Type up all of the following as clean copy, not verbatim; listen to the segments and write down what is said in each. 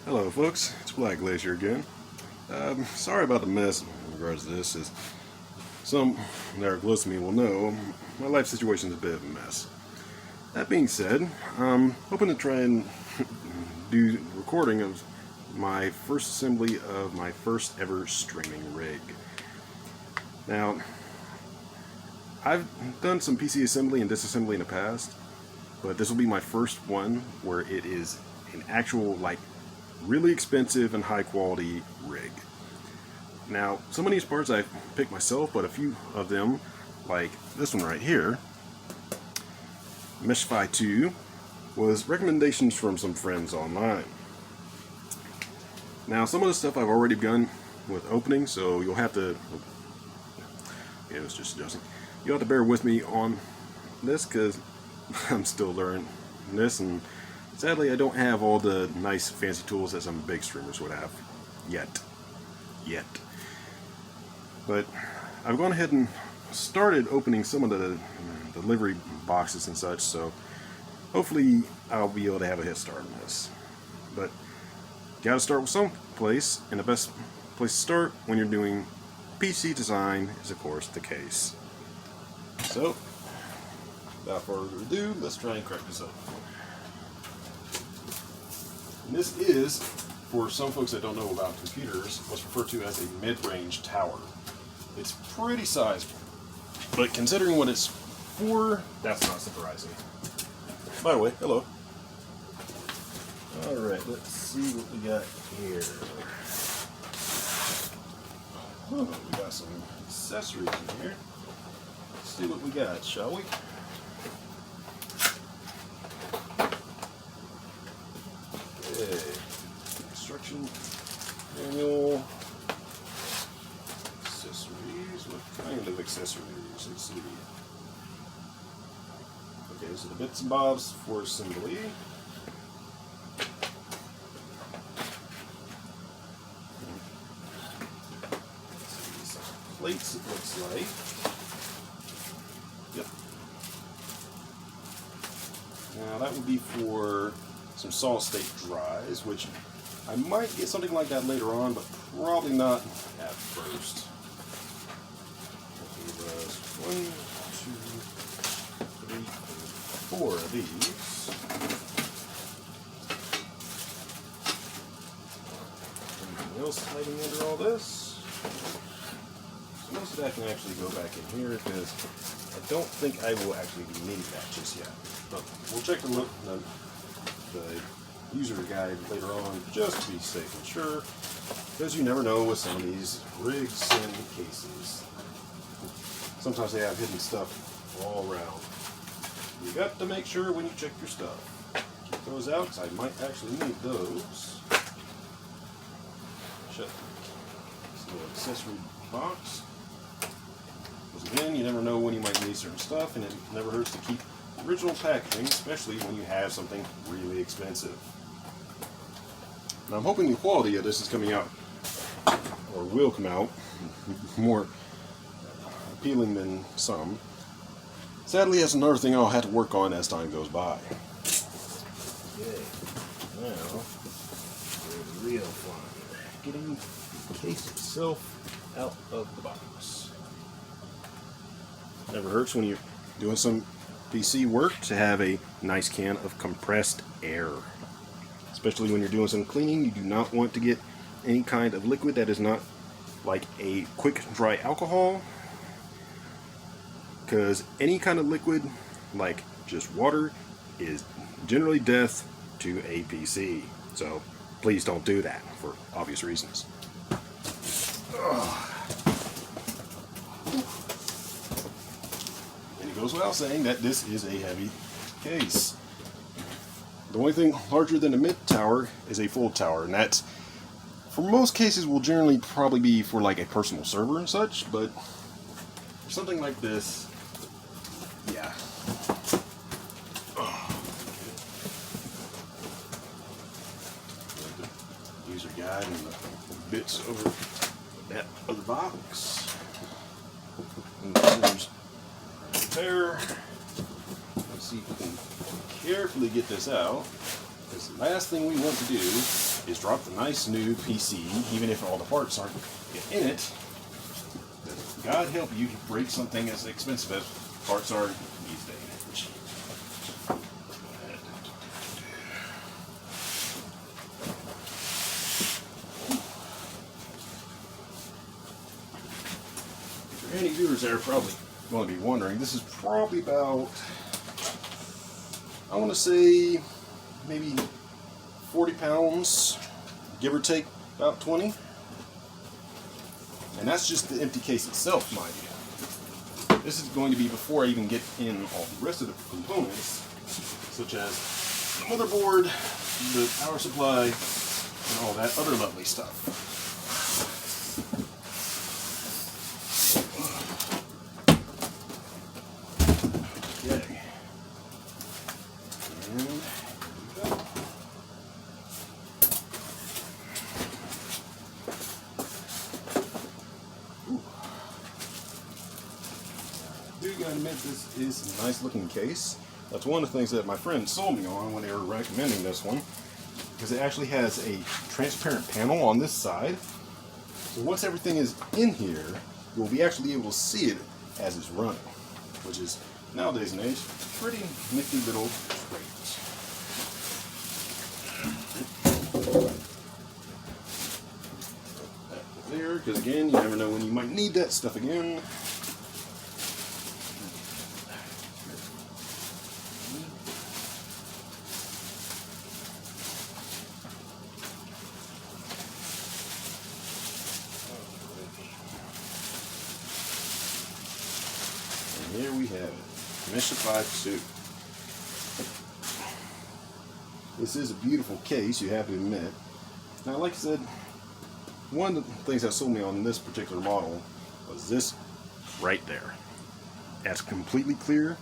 Hello folks, it's TheBlackGlacier again. Sorry about the mess in regards to this. As some that are close to me will know, my life situation is a bit of a mess. That being said, I'm hoping to try and do recording of my first assembly of my first ever streaming rig. Now, I've done some PC assembly and disassembly in the past, but this will be my first one where it is an actual, really expensive and high quality rig. Now, some of these parts I picked myself, but a few of them, like this one right here, Meshify 2, was recommendations from some friends online. Now, some of the stuff I've already begun with opening, so you'll have to, yeah, it was just adjusting. You'll have to bear with me on this because I'm still learning this, and sadly I don't have all the nice fancy tools that some big streamers would have yet. But I've gone ahead and started opening some of the delivery boxes and such, so hopefully I'll be able to have a head start on this. But gotta start with some place, and the best place to start when you're doing PC design is of course the case. So without further ado, let's try and crack this up. And this is, for some folks that don't know about computers, what's referred to as a mid-range tower. It's pretty sizable, but considering what it's for, that's not surprising. By the way, hello. Alright, let's see what we got here. Oh, we got some accessories in here. Let's see what we got, shall we? Instruction manual. Accessories. What kind of accessories? Let's see. Okay, so the bits and bobs for assembly. Some plates, it looks like. Yep. Now that would be for some solid state drives, which I might get something like that later on, but probably not at first. One, two, three, four of these. Anything else hiding under all this? So most of that can actually go back in here because I don't think I will actually be needing that just yet. But we'll check the user guide later on just to be safe and sure, because you never know with some of these rigs and cases. Sometimes they have hidden stuff all around. You got to make sure when you check your stuff. Keep those out because I might actually need those. Shut this little accessory box. Because again, you never know when you might need certain stuff, and it never hurts to keep original packaging, especially when you have something really expensive. Now I'm hoping the quality of this is coming out, or will come out, more appealing than some. Sadly, that's another thing I'll have to work on as time goes by. Okay, now there's real fun. Getting the case itself out of the box. Never hurts when you're doing some PC work to have a nice can of compressed air. Especially when you're doing some cleaning, you do not want to get any kind of liquid that is not like a quick dry alcohol, because any kind of liquid like just water is generally death to a PC. So please don't do that for obvious reasons. And it goes without saying that this is a heavy case. The only thing larger than a mid tower is a full tower, and that's, for most cases, will generally probably be for like a personal server and such, but for something like this, yeah. The user guide and the bits over that other box. And there's there. Let's see if we can carefully get this out, because last thing we want to do is drop the nice new PC, even if all the parts aren't in it. God help you to break something as expensive as parts are these days. For any viewers that are probably going to be wondering, this is probably about, I want to say, maybe 40 pounds, give or take about 20. And that's just the empty case itself, mind you. This is going to be before I even get in all the rest of the components, such as the motherboard, the power supply, and all that other lovely stuff. Okay. And here we go. I do gotta admit, this is a nice looking case. That's one of the things that my friend sold me on when they were recommending this one, because it actually has a transparent panel on this side. So once everything is in here, you'll be actually able to see it as it's running, which is nowadays and age pretty nifty little trait. There, because again, you never know when you might need that stuff again. And here we have it, Mystified Suit. This is a beautiful case, you have to admit. Now, like I said, one of the things that sold me on this particular model was this right there. That's completely clear.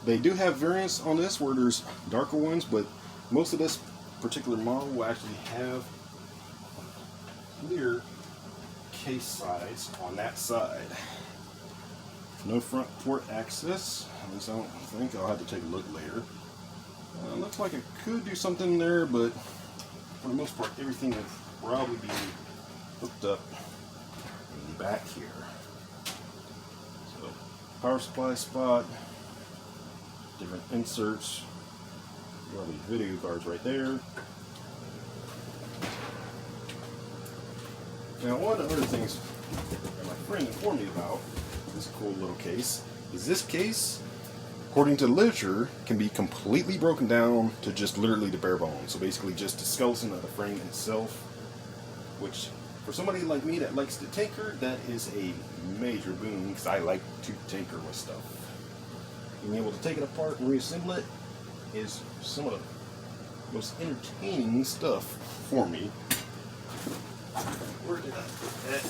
They do have variants on this where there's darker ones, but most of this particular model will actually have clear case sides on that side. No front port access, at least I don't think. I'll have to take a look later. Looks like it could do something there, but for the most part, everything will probably be hooked up in the back here. So, power supply spot, different inserts, probably video cards right there. Now, one of the other things that my friend informed me about this cool little case is this case, according to the literature, can be completely broken down to just literally the bare bones. So basically just the skeleton of the frame itself, which for somebody like me that likes to tinker, that is a major boon, because I like to tinker with stuff. Being able to take it apart and reassemble it is some of the most entertaining stuff for me. Where did I put that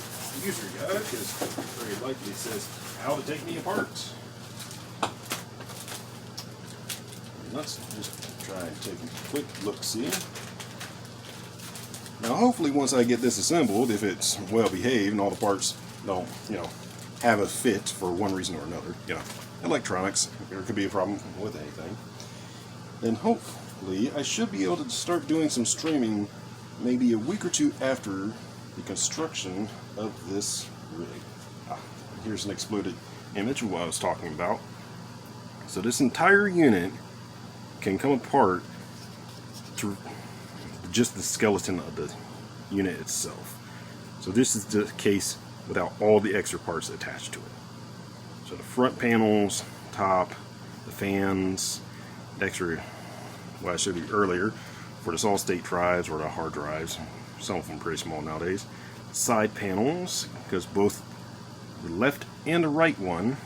user guide? Because very likely it says how to take me apart. Let's just try and take a quick look-see. Now, hopefully, once I get this assembled, if it's well behaved and all the parts don't, have a fit for one reason or another, electronics, there could be a problem with anything, then hopefully I should be able to start doing some streaming maybe a week or two after the construction of this rig. Here's an exploded image of what I was talking about. So this entire unit can come apart to just the skeleton of the unit itself. So this is the case without all the extra parts attached to it. So the front panels, top, the fans, extra, what I showed you earlier, for the solid state drives or the hard drives, some of them pretty small nowadays. Side panels, because both the left and the right one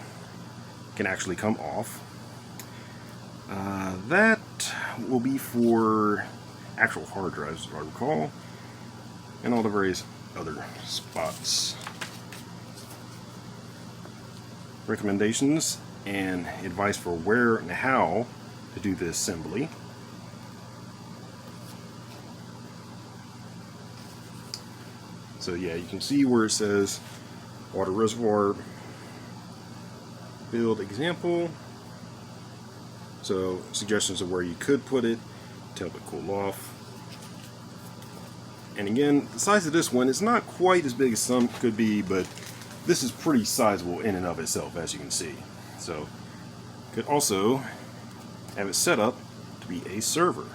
can actually come off. That will be for actual hard drives, if I recall, and all the various other spots. Recommendations and advice for where and how to do the assembly. So yeah, you can see where it says water reservoir build example. So suggestions of where you could put it. to help it cool off. And again, the size of this one is not quite as big as some could be, but this is pretty sizable in and of itself, as you can see. So, could also have it set up to be a server,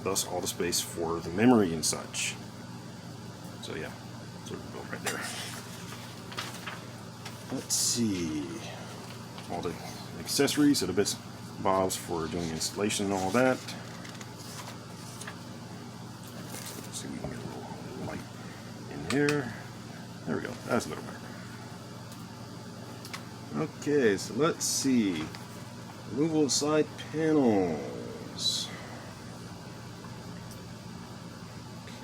thus all the space for the memory and such. So yeah, server built right there. Let's see, all the accessories, so the bits and bobs for doing installation and all that. Let's see if we can get a little light in here. There we go, that's a little better. Okay, so let's see. Removal side panels.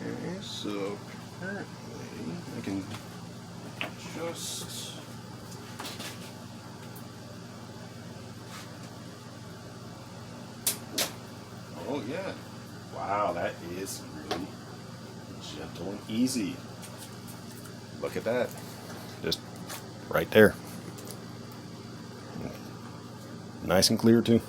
Okay, so apparently I can just oh yeah. Wow, that is really gentle and easy. Look at that. Just right there. Nice and clear too.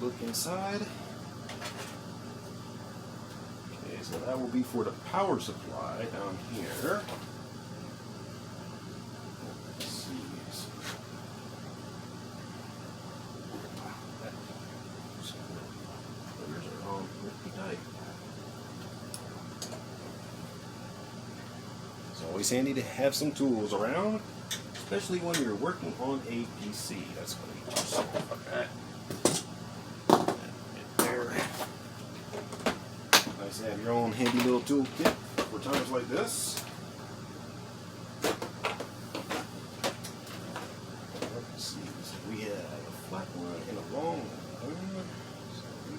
Look inside. Okay, so that will be for the power supply down here. Let's see. Wires are on pretty tight. It's always handy to have some tools around, especially when you're working on a PC. That's going to be awesome. Okay. There. Nice to have your own handy little toolkit for times like this. Let's see. So we have a flat one and a long one. So we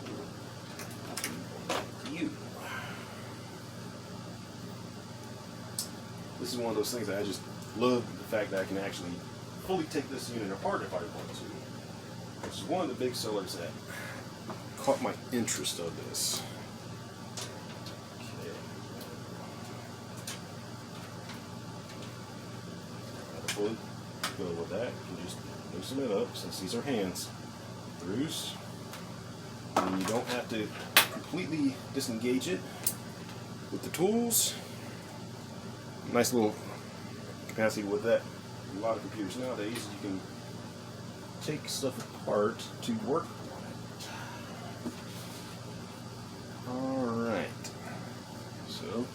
will you. This is one of those things that I just love, the fact that I can actually fully take this unit apart if I want to. Which is one of the big sellers that caught my interest of this. Okay. Fully go with that. You can just loosen it up since these are hands. Loose. And you don't have to completely disengage it with the tools. Nice little capacity with that. A lot of computers nowadays, you can take stuff apart to work on it. Alright. So,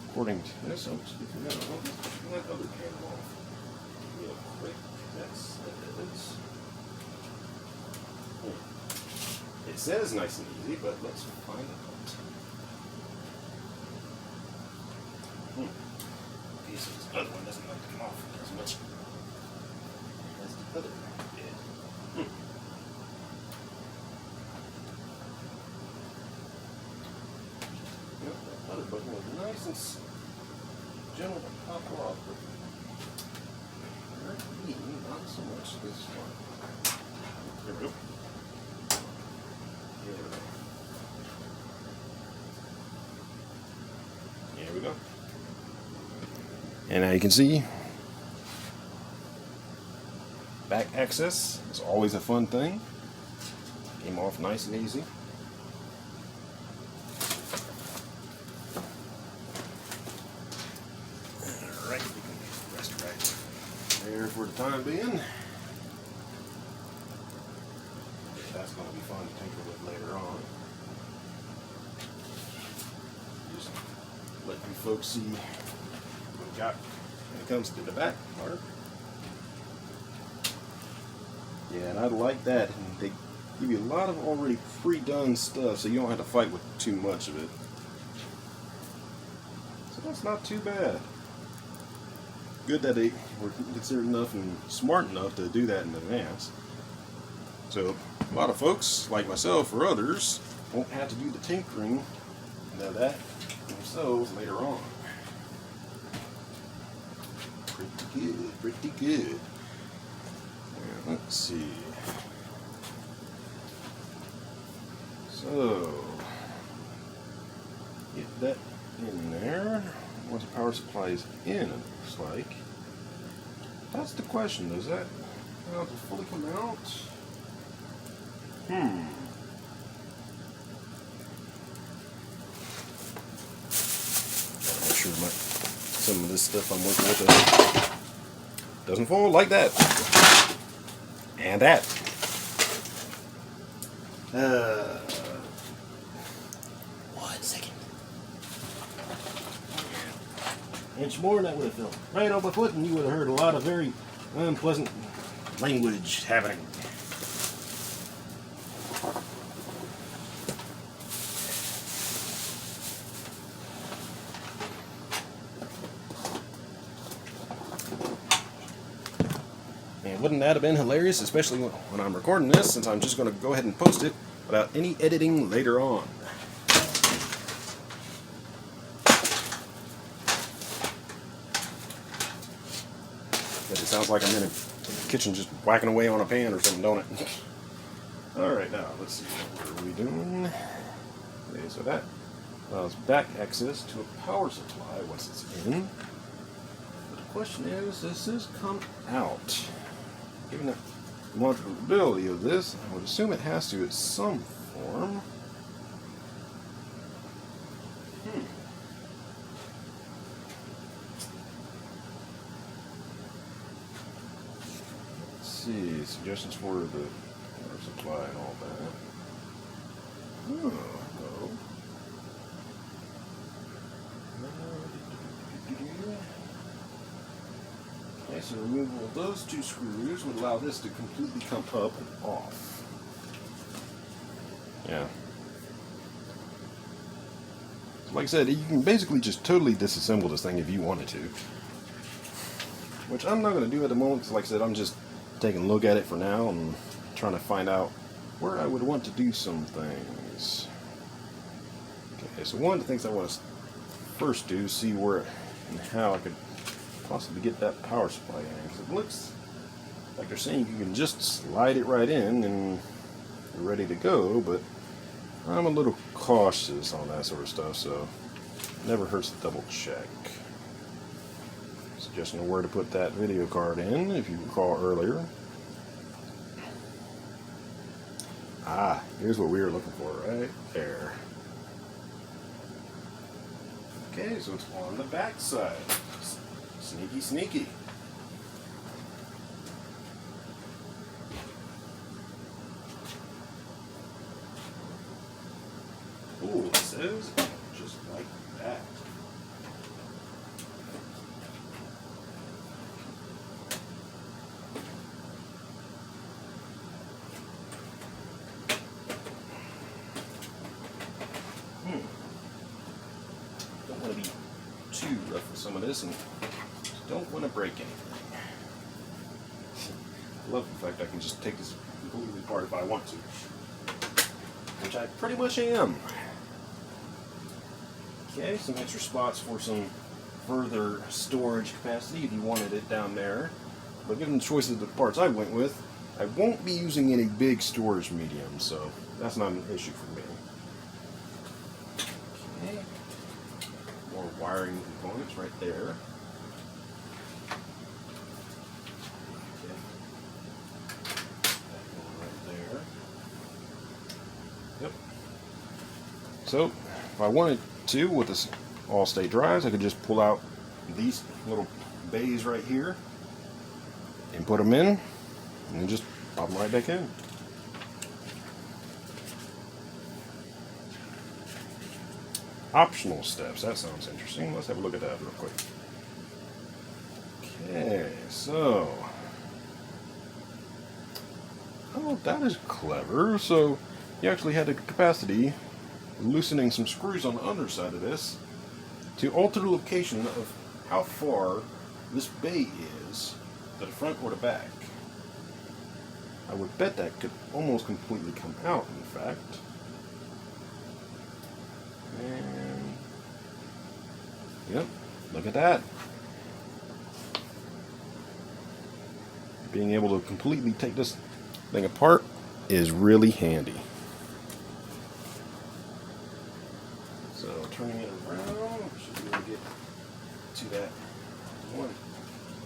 according to this, I'm just looking at that other panel off real quick. That's it says nice and easy, but let's find out. So this other one doesn't like to come off as much as the other one did. Yep, that other button was nice and gentle to pop off, but not so much this one. There we go. There we go. And now you can see, back access is always a fun thing. Came off nice and easy. Alright, we can rest right there for the time being. That's going to be fun to tinker with later on. Just let you folks see got when it comes to the back part. Yeah, and I like that. And they give you a lot of already pre-done stuff, so you don't have to fight with too much of it. So that's not too bad. Good that they were considered enough and smart enough to do that in advance. So a lot of folks, like myself or others, won't have to do the tinkering of that themselves later on. Pretty good. Now, let's see. So, get that in there. Once the power supply is in, it looks like. That's the question. Does that fully come out? Gotta make sure some of this stuff I'm working with doesn't fall like that. And that. 1 second. Inch more and that would have fell right on my foot and you would have heard a lot of very unpleasant language happening. And wouldn't that have been hilarious, especially when I'm recording this, since I'm just going to go ahead and post it without any editing later on. But it sounds like I'm in a kitchen just whacking away on a pan or something, don't it? Alright, now let's see, what are we doing? Okay, so that allows back access to a power supply once it's in. But the question is, does this come out? Given the modularity of this, I would assume it has to in some form. Let's see, suggestions for the water supply and all that. Oh, hello. Okay, so removal of those 2 screws would allow this to completely come up and off. Yeah. So like I said, you can basically just totally disassemble this thing if you wanted to. Which I'm not going to do at the moment, because like I said, I'm just taking a look at it for now and trying to find out where I would want to do some things. Okay, so one of the things I want to first do is see where and how I could possibly get that power supply in, because it looks like they're saying you can just slide it right in and you're ready to go, but I'm a little cautious on that sort of stuff, so it never hurts to double check. Suggestion of where to put that video card in, if you recall earlier. Ah, here's what we were looking for right there. Okay, so it's on the back side. Sneaky, sneaky. Ooh, it says just like that. Don't want to be too rough with some of this and don't want to break anything. I love the fact I can just take this completely apart if I want to. Which I pretty much am. Okay, some extra spots for some further storage capacity if you wanted it down there. But given the choice of the parts I went with, I won't be using any big storage medium, so that's not an issue for me. Okay. More wiring components right there. Yep. So, if I wanted to, with this all-state drives, I could just pull out these little bays right here and put them in, and then just pop them right back in. Optional steps. That sounds interesting. Let's have a look at that real quick. Okay, so... oh, that is clever. So, you actually had the capacity, loosening some screws on the underside of this, to alter the location of how far this bay is to the front or the back. I would bet that could almost completely come out, in fact. And, yep, look at that. Being able to completely take this thing apart is really handy. So turning it around, should be able to get to that one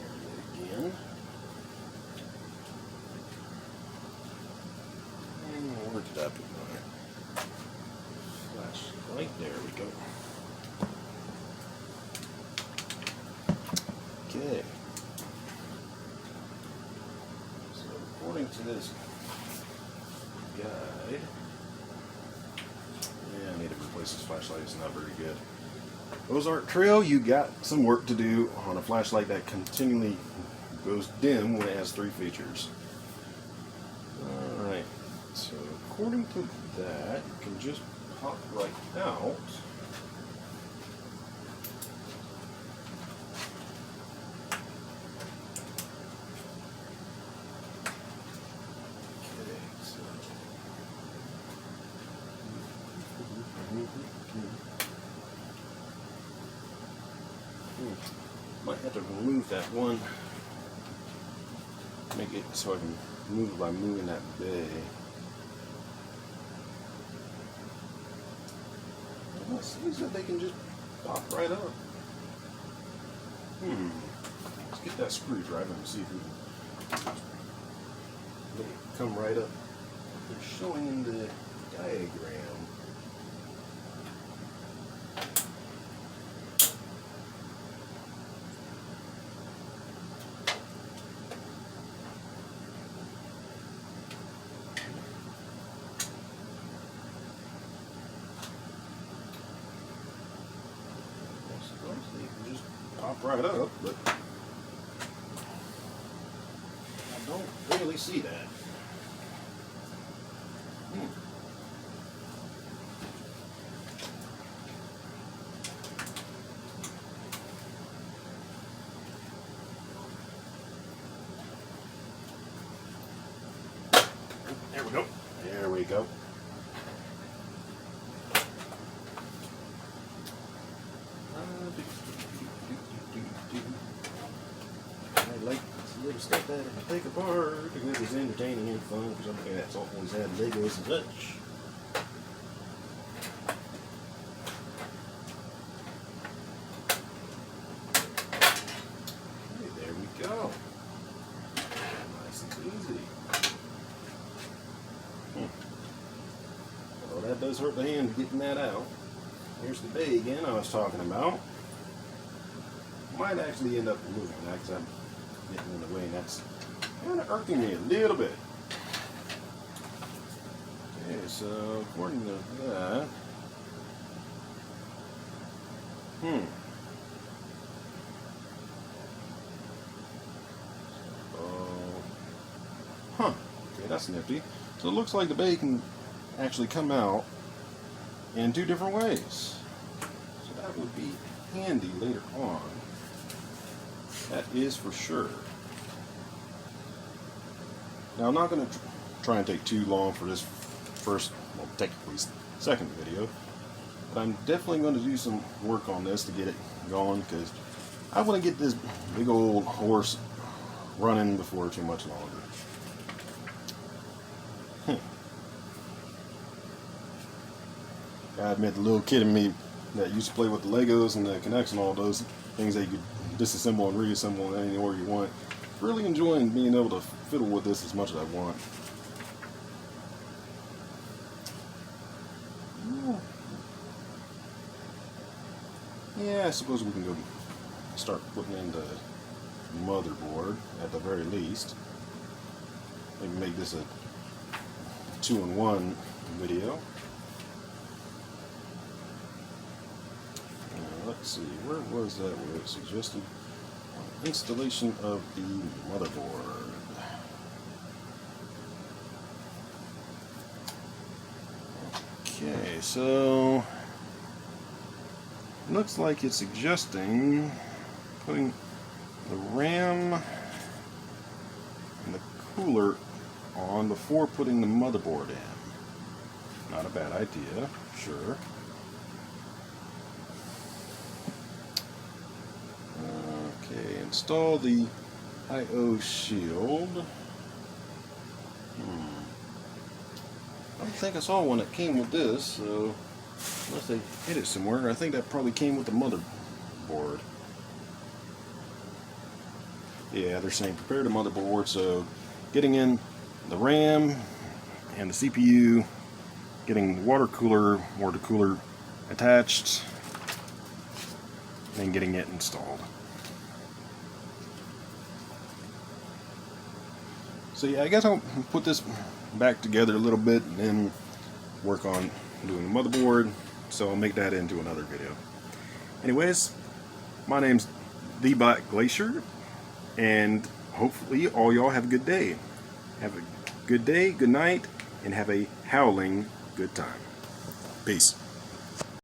area again. did I put my flashlight? There we go. Okay. So according to this guide, yeah, I need to replace this flashlight. It's not very good. Ozark Trail, you got some work to do on a flashlight that continually goes dim when it has 3 features. Alright, so according to that, you can just pop right out. Okay, so might have to remove that one. Make it so I can move it by moving that bay. Well, it seems that they can just pop right up. Let's get that screwdriver and see if we can make it come right up. They're showing in the diagram. They can just pop right up, but I don't really see that. There we go. There we go. I like little stuff that I take apart because it's entertaining and fun for somebody that's always had Legos and such. Hey, there we go. Nice and easy. Well, that does hurt the hand getting that out. Here's the bay again I was talking about. Might actually end up removing that because I'm getting in the way and that's kind of irking me a little bit. Okay, so according to that, okay, that's nifty. So it looks like the bay can actually come out in 2 different ways. So that would be handy later on. That is for sure. Now I'm not going to try and take too long for this first, well technically second video, but I'm definitely going to do some work on this to get it going because I want to get this big old horse running before too much longer. I admit the little kid in me that used to play with the Legos and the Connects and all those things that you could disassemble and reassemble in any order you want. Really enjoying being able to fiddle with this as much as I want. Yeah, I suppose we can go start putting in the motherboard at the very least. Maybe make this a 2-in-1 video. Let's see, where was that where it suggested installation of the motherboard? Okay, so looks like it's suggesting putting the RAM and the cooler on before putting the motherboard in. Not a bad idea, sure. Okay, install the I/O shield. I don't think I saw one that came with this, so unless they hid it somewhere, I think that probably came with the motherboard. Yeah, they're saying prepare the motherboard, so getting in the RAM, and the CPU, getting water cooler attached, and getting it installed. So yeah, I guess I'll put this back together a little bit and then work on doing the motherboard, so I'll make that into another video. Anyways, my name's TheBlackGlacier, and hopefully all y'all have a good day. Have a good day, good night, and have a howling good time. Peace.